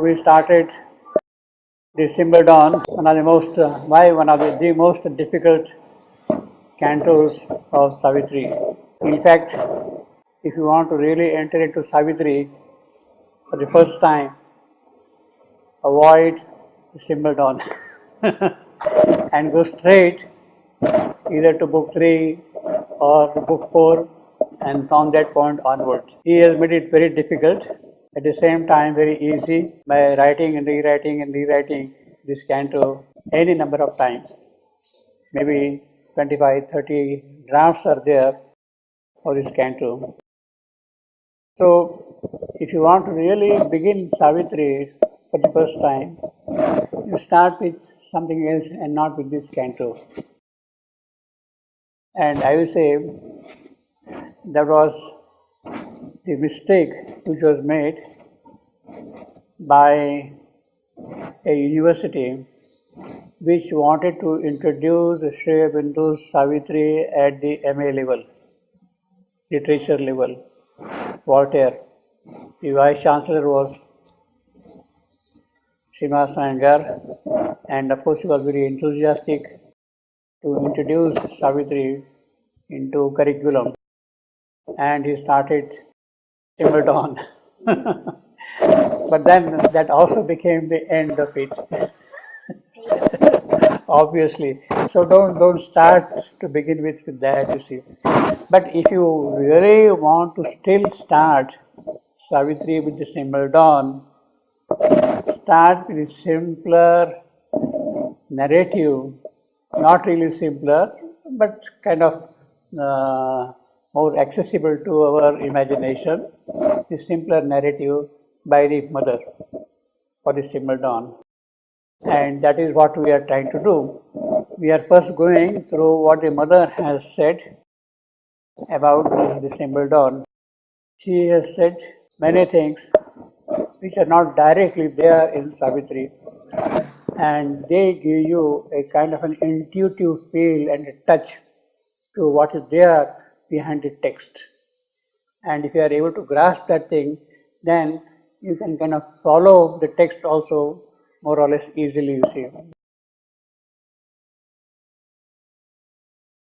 we started the Symbol Dawn, one of the most difficult cantos of Savitri. In fact, if you want to really enter into Savitri for the first time, avoid the Symbol Dawn and go straight either to book 3 or book 4, and from that point onward. He has made it very difficult, at the same time very easy, by writing and rewriting this canto any number of times. Maybe 25, 30 drafts are there for this canto. So, if you want to really begin Savitri for the first time, you start with something else and not with this canto. And I will say that was the mistake which was made by a university which wanted to introduce Sri Aurobindo Savitri at the MA level, literature level. Voltaire, the Vice Chancellor was Srinivasa Iyengar, and of course he was very enthusiastic to introduce Savitri into curriculum, and he started Symbol Dawn. But then that also became the end of it, obviously. So don't start to begin with that, you see. But if you really want to still start Savitri with the Symbol Dawn, start with a simpler narrative, not really simpler, but kind of more accessible to our imagination, the simpler narrative by the mother for the Symbol Dawn. And that is what we are trying to do. We are first going through what the mother has said about the Symbol Dawn. She has said many things which are not directly there in Savitri, and they give you a kind of an intuitive feel and a touch to what is there behind the text. And if you are able to grasp that thing, then you can kind of follow the text also more or less easily, you see.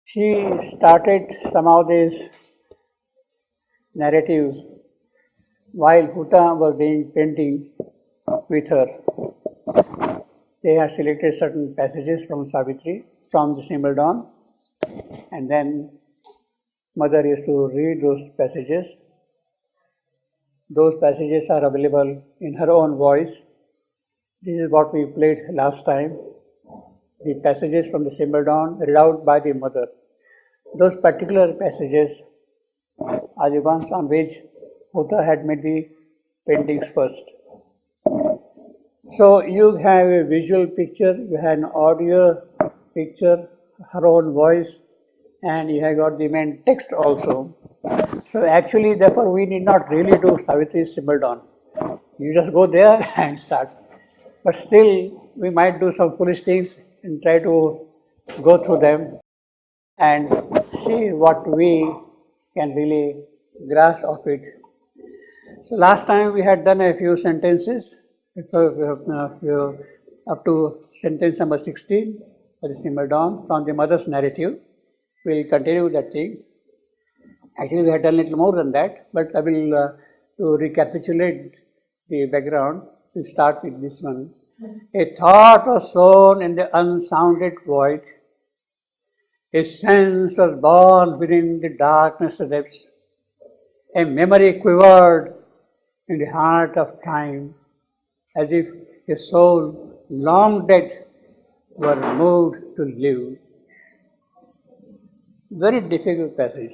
She started some of these narratives while Huta was doing painting with her. They had selected certain passages from Savitri, from the Symbol Dawn, and then mother used to read those passages. Those passages are available in her own voice. This is what we played last time. The passages from the Symbol Dawn read out by the mother. Those particular passages are the ones on which Huta had made the paintings first. So you have a visual picture, you have an audio picture, her own voice, and you have got the main text also. So actually, therefore, we need not really do Savitri's Symbol Dawn. You just go there and start. But still, we might do some foolish things and try to go through them and see what we can really grasp of it. So last time we had done a few sentences, up to sentence number 16 for the Symbol Dawn from the mother's narrative. We will continue that thing. Actually, we had done a little more than that, but I will, to recapitulate the background, we start with this one. A thought was sown in the unsounded void. A sense was born within the darkness depths. A memory quivered in the heart of time, as if a soul long dead were moved to live. Very difficult passage.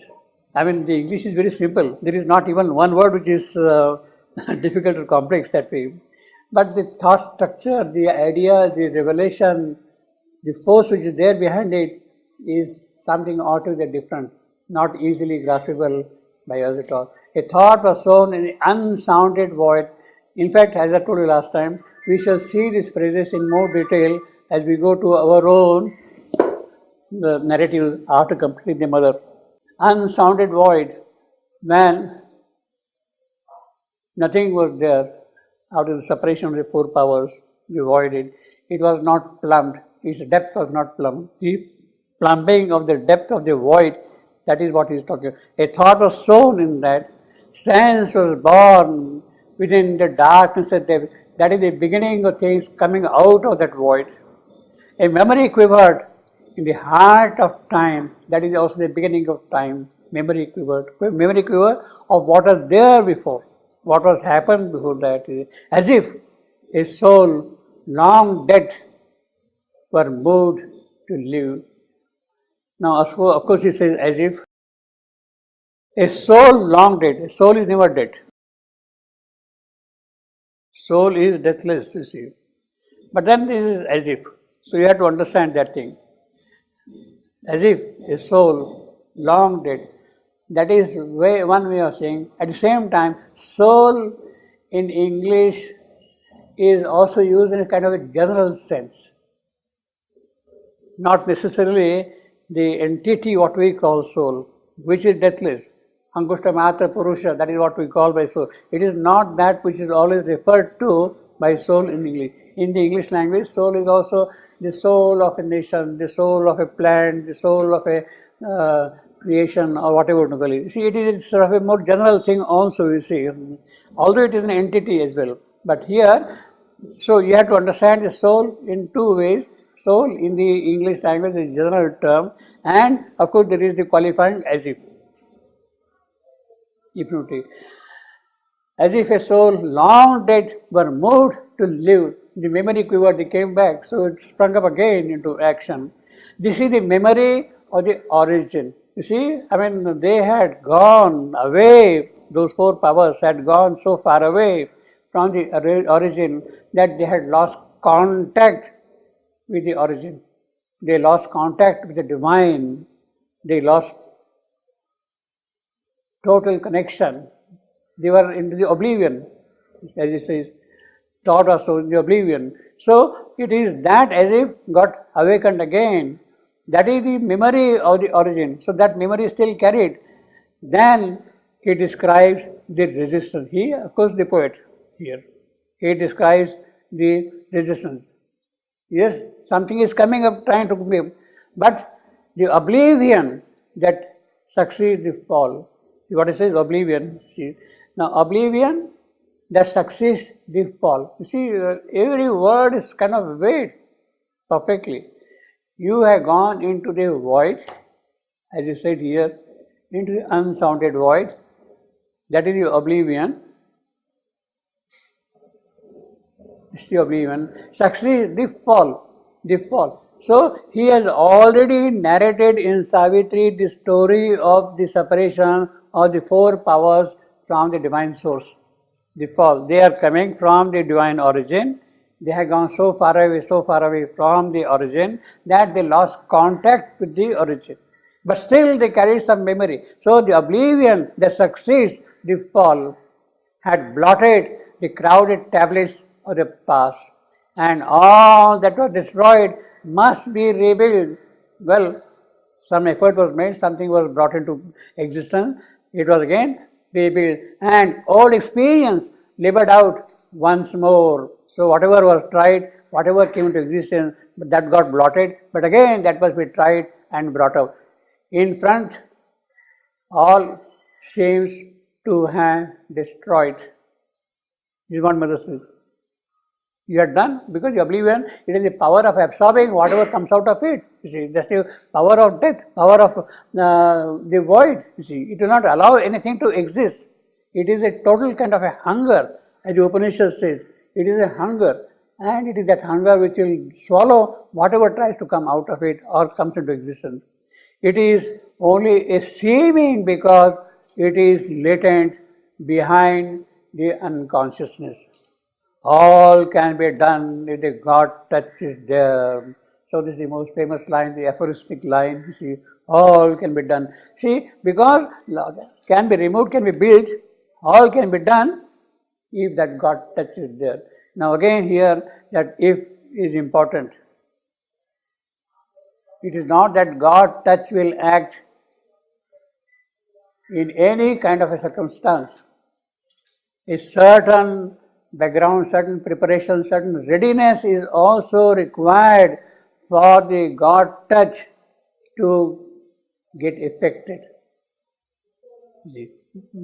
I mean, the English is very simple. There is not even one word which is difficult or complex that way. But the thought structure, the idea, the revelation, the force which is there behind it is something altogether different, not easily graspable by us at all. A thought was sown in the unsounded void. In fact, as I told you last time, we shall see these phrases in more detail as we go to our own narrative after completing the mother. Unsounded void, when nothing was there, out of the separation of the four powers, the void, it was not plumbed, its depth was not plumbed. The plumbing of the depth of the void, that is what he is talking about. A thought was sown in that, sense was born within the darkness of the, that is the beginning of things coming out of that void. A memory quivered in the heart of time, that is also the beginning of time. Memory quiver of what was there before, what was happened before that, as if a soul long dead were moved to live. Now, of course, he says as if a soul long dead. A soul is never dead. Soul is deathless, you see. But then this is as if. So you have to understand that thing. As if a soul long dead. That is one way of saying. At the same time, soul in English is also used in a kind of a general sense. Not necessarily the entity what we call soul, which is deathless. Angushta Matra Purusha, that is what we call by soul. It is not that which is always referred to by soul in English. In the English language, soul is also the soul of a nation, the soul of a plant, the soul of a creation, or whatever you call it. You see, it is sort of a more general thing also, you see, although it is an entity as well. But here, so you have to understand the soul in two ways. Soul in the English language is a general term, and of course there is the qualifying as if. If you take, as if a soul long dead were moved to live, the memory quivered, they came back, so it sprung up again into action. This is the memory of the origin. You see, I mean, they had gone away, those four powers had gone so far away from the origin that they had lost contact with the origin. They lost contact with the divine. They lost total connection. They were into the oblivion, as it says, thought also in the oblivion. So it is that as if got awakened again. That is the memory of the origin. So that memory is still carried. Then he describes the resistance. He, of course, the poet here. He describes the resistance. Yes, something is coming up trying to believe, but the oblivion that succeeds the fall. What it says, oblivion. See, now oblivion that succeeds the fall. You see, every word is kind of weighed perfectly. You have gone into the void, as you said here, into the unsounded void. That is the oblivion. It's the oblivion. Succeeds the fall. The fall. So he has already narrated in Savitri the story of the separation of the four powers from the divine source. The fall. They are coming from the divine origin. They have gone so far away from the origin that they lost contact with the origin. But still they carry some memory. So the oblivion that succeeds the fall had blotted the crowded tablets of the past, and all that was destroyed must be rebuilt. Well, some effort was made, something was brought into existence, it was again rebuilt, and old experience labored out once more. So whatever was tried, whatever came into existence, that got blotted, but again that must be tried and brought out. In front, all seems to have destroyed. This is what Mother says. You are done, because the oblivion, it is the power of absorbing whatever comes out of it. You see, that's the power of death, power of the void. You see, it will not allow anything to exist. It is a total kind of a hunger, as the Upanishad says. It is a hunger, and it is that hunger which will swallow whatever tries to come out of it or comes into existence. It is only a seeming because it is latent behind the unconsciousness. All can be done if the God touch is there. So this is the most famous line, the aphoristic line, you see, all can be done. See, because can be removed, can be built, all can be done if that God touch is there. Now again here, that if is important. It is not that God touch will act in any kind of a circumstance. A certain background, certain preparation, certain readiness is also required for the God touch to get affected. See,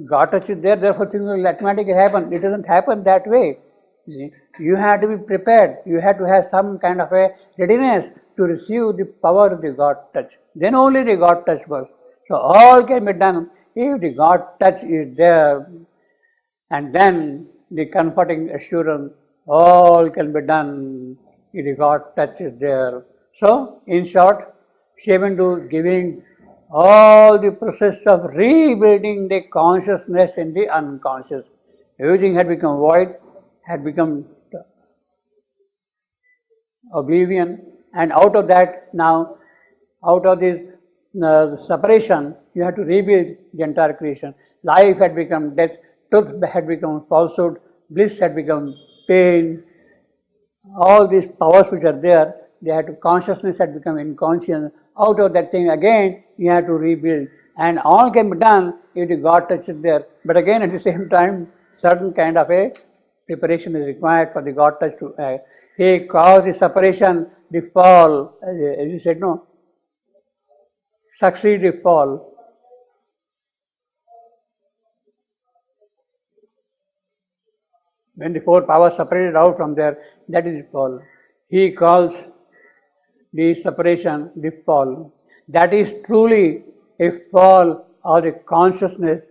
God touch is there, therefore things will automatically happen. It doesn't happen that way. See, you have to be prepared. You have to have some kind of a readiness to receive the power of the God touch. Then only the God touch works. So all can be done if the God touch is there, and then the comforting assurance, all can be done if the God touch is there. So, in short, Shivandu is giving all the process of rebuilding the consciousness in the unconscious. Everything had become void, had become oblivion, and out of that now, out of this separation, you have to rebuild the entire creation. Life had become death, truth had become falsehood, bliss had become pain. All these powers which are there, they had to, consciousness had become inconscious. Out of that thing again, you have to rebuild. And all can be done if the God touch is there. But again, at the same time, certain kind of a preparation is required for the God touch to He caused the separation, the fall, as you said, no, succeed the fall. When the four powers separated out from there, that is the fall. He calls the separation the fall. That is truly a fall of the consciousness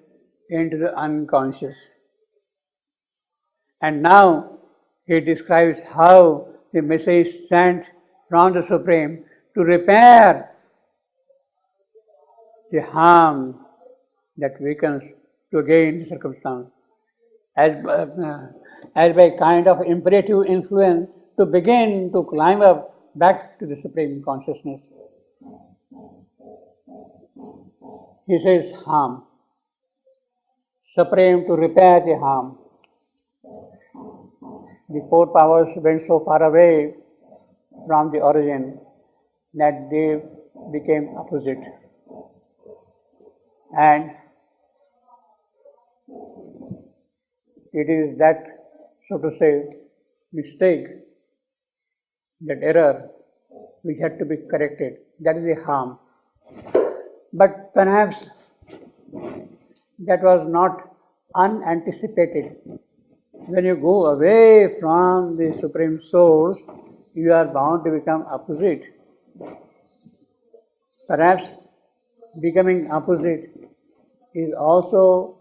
into the unconscious. And now he describes how the message sent from the Supreme to repair the harm that weakens to gain the circumstance. As by kind of imperative influence to begin to climb up back to the Supreme Consciousness. He says harm. Supreme to repair the harm. The four powers went so far away from the origin that they became opposite. And it is that, so to say, mistake, that error which had to be corrected. That is the harm. But perhaps that was not unanticipated. When you go away from the Supreme Source, you are bound to become opposite. Perhaps becoming opposite is also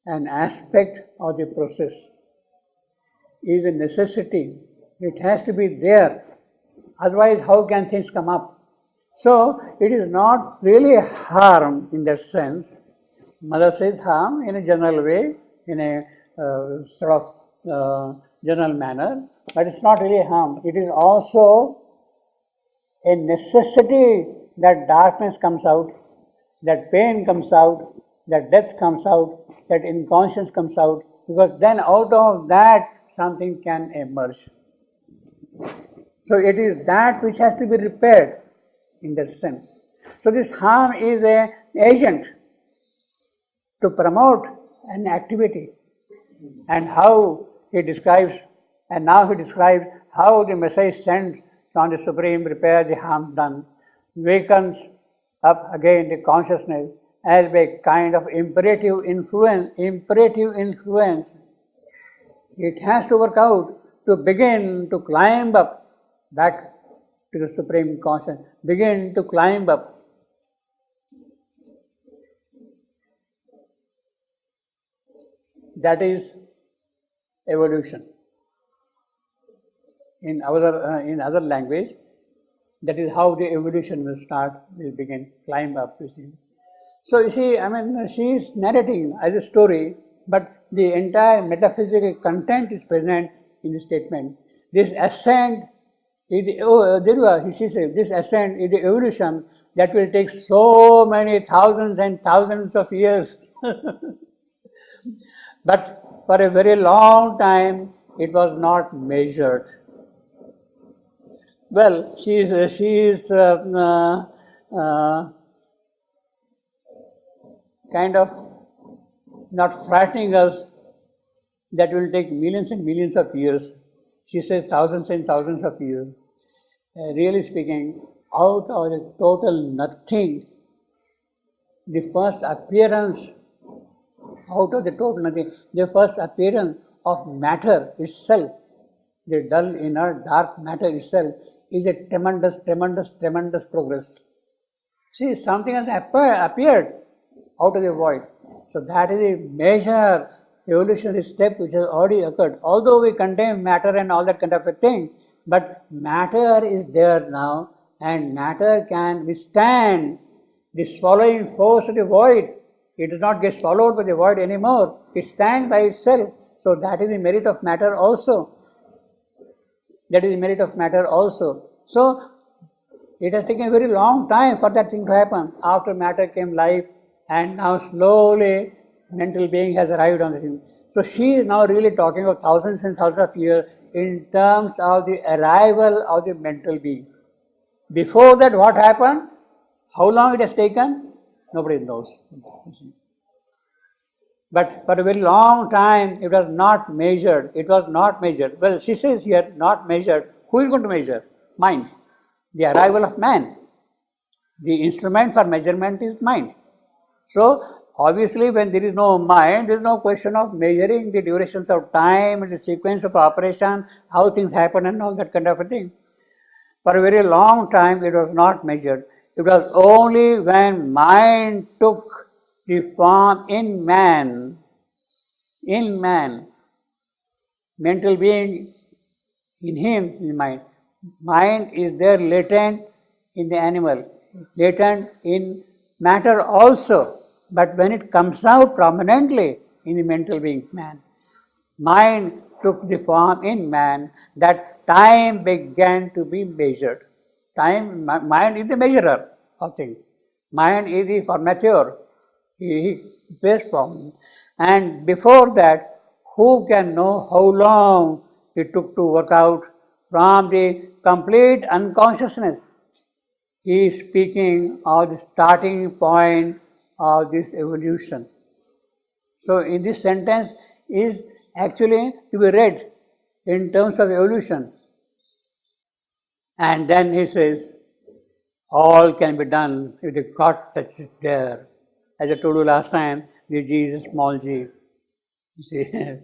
an aspect of the process, is a necessity. It has to be there. Otherwise, how can things come up? So, it is not really a harm in that sense. Mother says harm in a general way, in a sort of general manner, but it's not really harm. It is also a necessity that darkness comes out, that pain comes out, that death comes out, that inconscience comes out, because then out of that something can emerge. So it is that which has to be repaired in that sense. So this harm is an agent to promote an activity, and how he describes, and now he describes how the message sent from the Supreme repair the harm done, wakens up again the consciousness as by kind of imperative influence. It has to work out to begin to climb up back to the Supreme Consciousness, begin to climb up. That is evolution. In other language, that is how the evolution will start, will begin, climb up, you see. So you see, she is narrating as a story, but the entire metaphysical content is present in the statement. This ascent is this ascent is the evolution that will take so many thousands and thousands of years. But for a very long time, it was not measured. Well, she is kind of not frightening us that will take millions and millions of years. She says thousands and thousands of years. Really speaking, out of the total nothing, the first appearance, out of the total nothing, the first appearance of matter itself, the dull, inert, dark matter itself, is a tremendous, tremendous, tremendous progress. See, something has appeared out of the void. So that is a major evolutionary step which has already occurred. Although we contain matter and all that kind of a thing, but matter is there now, and matter can withstand the swallowing force of the void. It does not get swallowed by the void anymore. It stands by itself. So that is the merit of matter also. That is the merit of matter also. So it has taken a very long time for that thing to happen. After matter came life, and now slowly mental being has arrived on the scene. So she is now really talking of thousands and thousands of years in terms of the arrival of the mental being. Before that, what happened? How long it has taken? Nobody knows. But for a very long time, it was not measured. It was not measured. Well, she says here, not measured. Who is going to measure? Mind. The arrival of man. The instrument for measurement is mind. So, obviously, when there is no mind, there is no question of measuring the durations of time and the sequence of operation, how things happen and all that kind of a thing. For a very long time, it was not measured. It was only when mind took the form in man, mental being in him, in mind. Mind is there latent in the animal, latent in matter also, but when it comes out prominently in the mental being, man, mind took the form in man, that time began to be measured. Time, mind is the measurer of things. Mind is the formateur, he best form. And before that, who can know how long it took to work out from the complete unconsciousness? He is speaking of the starting point of this evolution. So in this sentence is actually to be read in terms of evolution. And then he says, all can be done with the God that is there. As I told you last time, the G is small g. You see,